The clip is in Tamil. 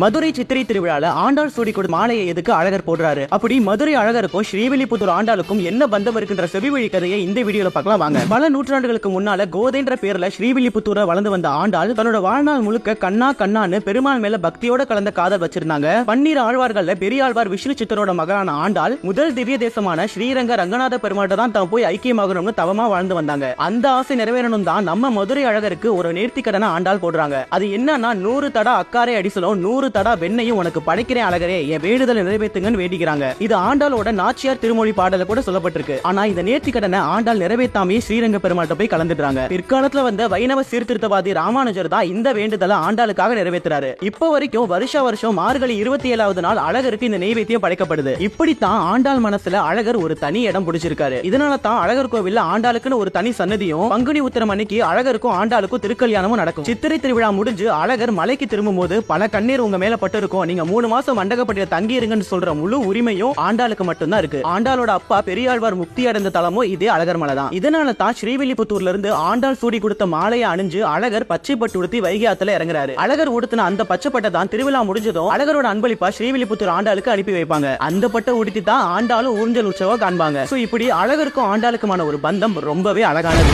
மதுரை சித்திரை திருவிழால ஆண்டாள் சூடி கொடுத்த மாலையை எதுக்கு அழகர் போடுறாரு? அப்படி மதுரை அழகருக்கும் ஸ்ரீவில்லிபுத்தூர் ஆண்டாளுக்கும் என்ன பந்தம் இருக்கின்ற செவிவழி கதையை இந்த வீடியோல பார்க்கலாம் வாங்க. பல நூற்றாண்டுகளுக்கு முன்னால கோதைன்ற பேர்ல ஸ்ரீவில்லிபுத்தூர வளர்ந்து வந்த ஆண்டாள் தன்னோட வாழ்நாள் முழுக்க கண்ணா கண்ணான்னு பெருமாள் மேல பக்தியோட கலந்த காதல் வச்சிருந்தாங்க. பன்னீர் ஆழ்வார்கள்ல பெரியாழ்வார் விஷ்ணு சித்தரோட மகளான ஆண்டாள் முதல் திவ்ய தேசமான ஸ்ரீரங்க ரங்கநாத பெருமாள்கிட்ட தான் தான் போய் ஐக்கியமாகணும்னு தவமா வாழ்ந்து வந்தாங்க. அந்த ஆசை நிறைவேறணும் தான் நம்ம மதுரை அழகருக்கு ஒரு நேர்த்தி கடனை ஆண்டாள் போடுறாங்க. அது என்னன்னா 100 தடா அக்காரை அடிசலும் 100 தடா வெண்ணையும் உனக்கு படைக்கிறேன் அழகரே, என் வேண்டுதலை நிறைவேற்றுங்கன்னு வேண்டிக்கிறாங்க. இது ஆண்டாளோட நாச்சியார் திருமொழி பாடல கூட சொல்லப்பட்டிருக்கு. ஆனா இந்த நேர்த்தி கடனை ஆண்டாள் நிறைவேற்றாமே ஸ்ரீரங்க பெருமாள்கிட்ட போய் கலந்துடுறாங்க. பிற்காலத்துல வந்த வைணவ சீர்திருத்தவாதி ராமானுஜர் தான் இந்த வேண்டுதலை ஆண்டாளுக்காக நிறைவேற்றுறாரு. இப்போ வரைக்கும் வருஷம் மார்கழி 27வது நாள் அழகருக்கு இந்த நெய்வேத்தியம் படைக்கப்படுது. இப்படித்தான் ஆண்டாள் மனசுல அழகர் ஒரு தனி இடம் பிடிச்சிருக்காரு. இதனால தான் அழகர் கோவில்ல ஆண்டாளுக்குன்னு ஒரு தனி சன்னதியும், பங்குனி உத்திரம் அன்னைக்கு அழகருக்கும் ஆண்டாளுக்கும் திருக்கல்யாணமும் நடக்கும். சித்திரை திருவிழா முடிஞ்சு அழகர் மலைக்கு திரும்பும் போது பல கண்ணீர் உங்க மேல பட்டு இருக்கும், நீங்க 3 மாசம் மண்டகப்பட்டியில தங்கி இருங்கன்னு சொல்ற முழு உரிமையும் ஆண்டாளுக்கு மட்டும்தான் இருக்கு. ஆண்டாளோட அப்பா பெரியாழ்வார் முக்தி அடைந்த தலமும் இதே அழகர் மலை தான். இதனால தான் ஸ்ரீவில்லிபுத்தூர்ல இருந்து ஆண்டாள் சூடி கொடுத்த மாலையை அணிஞ்சு அழகர் பச்சை பட்டு உடுத்தி வைகை ஆத்துல இறங்குறாரு. அழகர் உடுத்தின அந்த பச்சை பட்டை தான் திருவிழா முடிஞ்சதும் அழகரோட அன்பளிப்பா ஸ்ரீவில்லிபுத்தூர் ஆண்டாளுக்கு அனுப்பி வைப்பாங்க. அந்த பட்டை உடுத்தி தான் ஆண்டாளும் ஊஞ்சல் உற்சவம் காண்பாங்க. இப்படி அழகருக்கும் ஆண்டாளுக்குமான ஒரு பந்தம் ரொம்பவே அழகானது.